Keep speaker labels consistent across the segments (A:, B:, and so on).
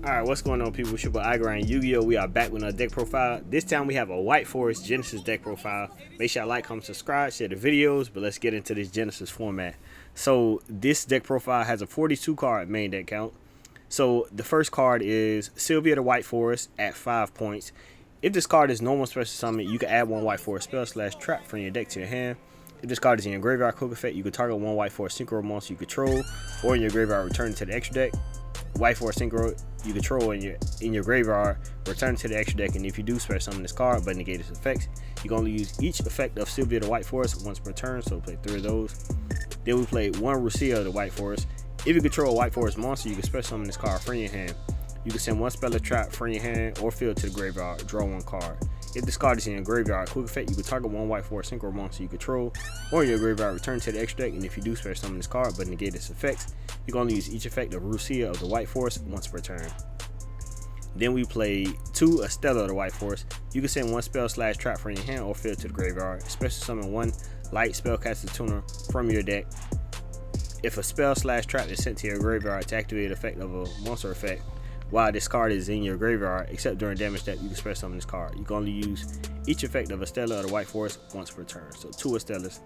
A: Alright, what's going on, people? It's your boy Igor Yu-Gi-Oh! We are back with another deck profile. This time we have a White Forest Genesis deck profile. Make sure you like, comment, subscribe, share the videos, but let's get into this Genesis format. So this deck profile has a 42 card main deck count. So the first card is Sylvia the White Forest at 5 points. If this card is normal special summon, you can add one White Forest spell / trap from your deck to your hand. If this card is in your graveyard quick effect, you can target one White Forest synchro monster you control, or in your graveyard return it to the extra deck. White Forest synchro you control in your graveyard, return to the extra deck, and if you do special summon this card but negate its effects, you can only use each effect of Sylvia the White Forest once per turn, so play 3 of those. Then we play one Lucia the White Forest. If you control a White Forest monster, you can special summon this card from your hand. You can send one spell or trap from your hand or field to the graveyard, draw one card. If this card is in your graveyard quick effect, you can target one White Forest synchro monster you control, or in your graveyard return to the extra deck, and if you do special summon this card but negate its effects, you can only use each effect of Lucia of the White Forest once per turn. Then we play 2 Estella of the White Forest. You can send one spell / trap from your hand or field to the graveyard. Special summon one light spellcaster tuner from your deck. If a spell / trap is sent to your graveyard to activate the effect of a monster effect while this card is in your graveyard, except during damage step, you can special summon this card. You can only use each effect of Estella of the White Forest once per turn. So 2 Estellas.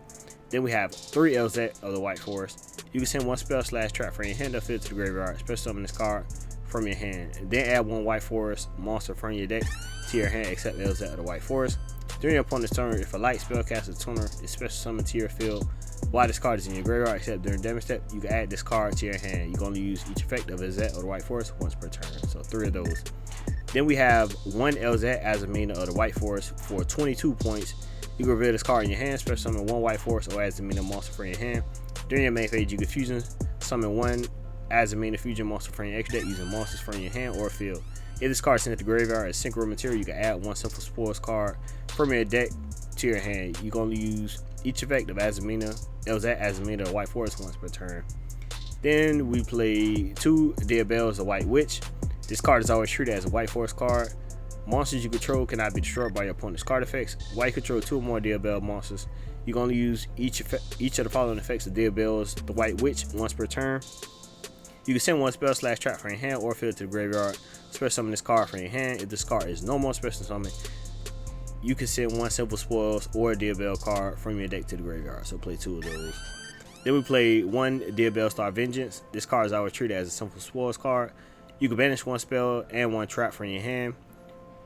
A: Then we have 3 LZ of the White Forest. You can send one spell / trap from your hand or field to the graveyard. Special summon this card from your hand. Then add one White Forest monster from your deck to your hand except LZ of the White Forest. During your opponent's turn, if a light spellcaster tuner is special summoned to your field while this card is in your graveyard except during damage step, you can add this card to your hand. You can only use each effect of LZ of the White Forest once per turn. So 3 of those. Then we have one LZ as a mana of the White Forest for 22 points. You can reveal this card in your hand, special summon one White Forest or as a mana monster from your hand. During your main phase, you can fusion summon one as a mana fusion monster from your extra deck using monsters from your hand or field. If this card is sent to the graveyard as synchro material, you can add one simple spoils card from your deck to your hand. You can only use each effect of Azamina, Azamina White Forest once per turn. Then we play 2 Diabells the White Witch. This card is always treated as a White Forest card. Monsters you control cannot be destroyed by your opponent's card effects. White control 2 or more Diabell monsters. You can only use each of the following effects of Diabells the White Witch once per turn. You can send one spell / trap from your hand or field to the graveyard. Special summon this card from your hand. If this card is no more special summon, you can send one simple spoils or a Diabell card from your deck to the graveyard. So play 2 of those. Then we play 1 Diabell Star Vengeance. This card is always treated as a simple spoils card. You can banish one spell and one trap from your hand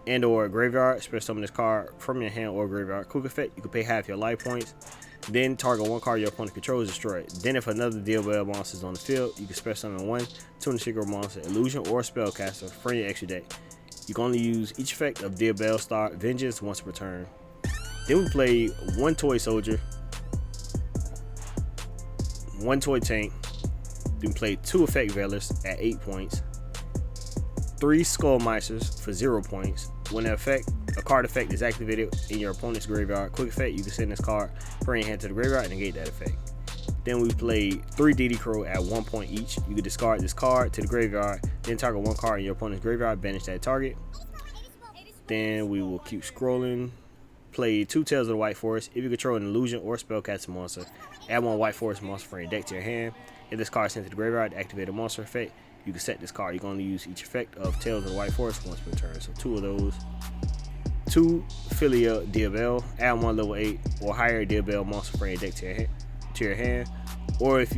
A: and or graveyard. Special summon this card from your hand or graveyard. Quick effect, you can pay half your life points. Then target one card your opponent controls, destroyed. Then if another Diabell monster is on the field, you can special summon one tuner synchro monster, illusion, or spellcaster from your extra deck. You can only use each effect of Diabell Star Vengeance once per turn. Then we play 1 Toy Soldier, 1 Toy Tank. Then we play 2 Effect Veilers at 8 points, 3 Skullmeisters for 0 points. When a card effect is activated in your opponent's graveyard quick effect, you can send this card from your hand to the graveyard and negate that effect. Then we play 3 DD Crow at 1 point each. You can discard this card to the graveyard, then target one card in your opponent's graveyard, banish that target. Then we will keep scrolling. Play 2 Tails of the White Forest. If you control an illusion or spellcaster monster, add one White Forest monster from your deck to your hand. If this card is sent to the graveyard to activate a monster effect, you can set this card. You can only use each effect of Tails of the White Forest once per turn. So 2 of those. 2 Philia Diabell. Add 1 level 8 or higher Diabell monster from your deck to your hand. Or if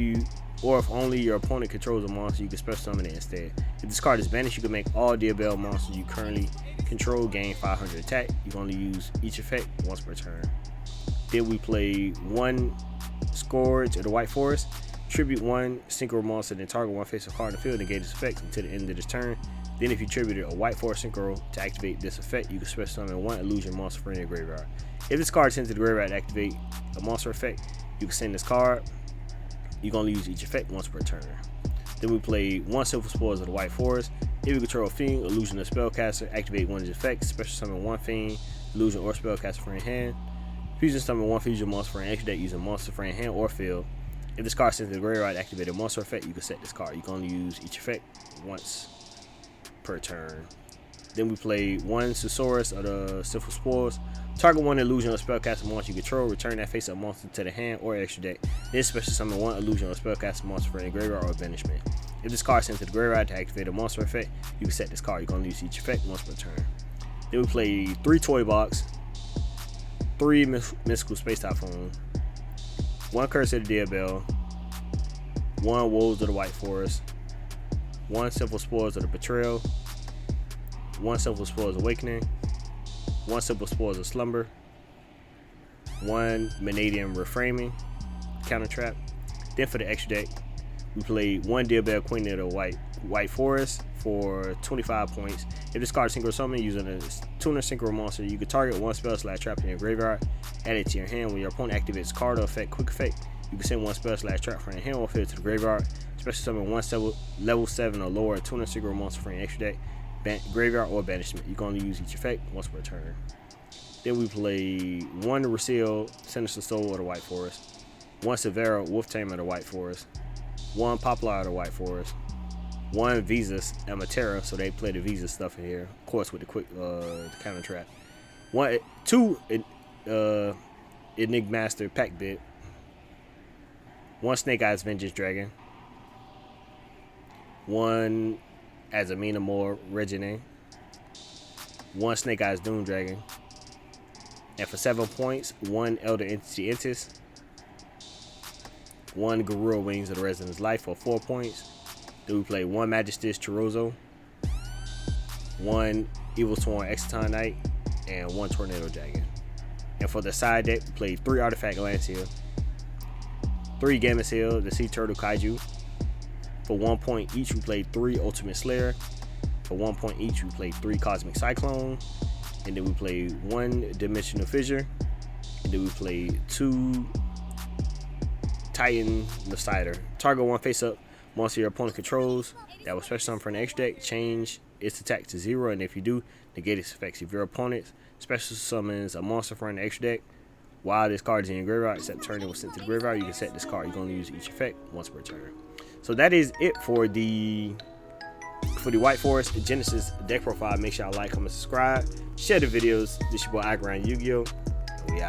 A: only your opponent controls a monster, you can special summon it instead. If this card is banished, you can make all Diabell monsters you currently control gain 500 attack. You can only use each effect once per turn. Then we play 1 Scourge of the White Forest. Tribute 1 synchro monster, then target one face-up card in the field and negate its effects until the end of this turn. Then if you tributed a White Forest synchro to activate this effect, you can special summon 1 illusion monster from your graveyard. If this card is sent to the graveyard to activate a monster effect, you can send this card. You can only use each effect once per turn. Then we play 1 Silver Spoils of the White Forest. If you control a Fiend, illusion, or spellcaster, activate one of his effects. Special summon 1 Fiend, illusion, or spellcaster from your hand. Fusion summon 1 fusion monster from your extra deck using monster from your hand or field. If this card is sent to the graveyard to activate a monster effect, you can set this card. You can only use each effect once per turn. Then we play 1 Susaurus of the Silver Spoils. Target 1 illusion or spellcaster monster you control. Return that face-up monster to the hand or extra deck. Then special summon 1 illusion or spellcaster monster from your graveyard or banishment. If this card is sent to the graveyard to activate a monster effect, you can set this card. You're going to use each effect once per turn. Then we play 3 Toy Box, 3 Mystical Space Typhoon, 1 Curse of the Dead Bell, 1 Woes of the White Forest, 1 Simple Spoils of the Betrayal, 1 Simple Spoils Awakening, 1 Simple Spoils of Slumber, 1 Manadian Reframing, Counter Trap. Then for the extra deck, we play 1 Dead Bell Queen of the White Forest for 25 points. If this card is synchro summon using a tuner synchro monster, you can target 1 spell/trap in your graveyard, add it to your hand. When your opponent activates card or effect, quick effect, you can send 1 spell/trap from your hand or field to the graveyard. Special summon 1 level 7 or lower tuner synchro monster from your extra deck, graveyard, or banishment. You can only use each effect once per turn. Then we play 1 Reseal Sinister Soul of the White Forest, 1 Severa Wolf Tamer of the White Forest, 1 Poplar of the White Forest, 1 Visas Amatera, so they play the Visa stuff in here, of course, with the quick the counter trap. 2 Enigmaster Pack Bit, 1 Snake Eyes Vengeance Dragon, 1 Azamina Moore Regine, 1 Snake Eyes Doom Dragon, and for 7 points, 1 Elder Entity Entis, 1 Garura Wings of the Resident's Life for 4 points. Then we play 1 Magistus Chorozo, 1 Evil Sworn Exciton Knight, and 1 Tornado Dragon. And for the side deck, we played 3 Artifact Lancia, 3 Gamma the Sea Turtle Kaiju. For 1 point each, we played 3 Ultimate Slayer. For 1 point each, we played 3 Cosmic Cyclone. And then we played 1 Dimensional Fissure. And then we played 2 Titan Decider. Target 1 face-up monster your opponent controls that was special summon from the extra deck, change its attack to 0, and if you do, negate its effects. If your opponent special summons a monster from the extra deck while this card is in your graveyard, except turn it was sent to the graveyard, you can set this card. You're going to use each effect once per turn. So that is it for the White Forest Genesis deck profile. Make sure y'all like, comment, subscribe, share the videos. This your boy YUGIOH.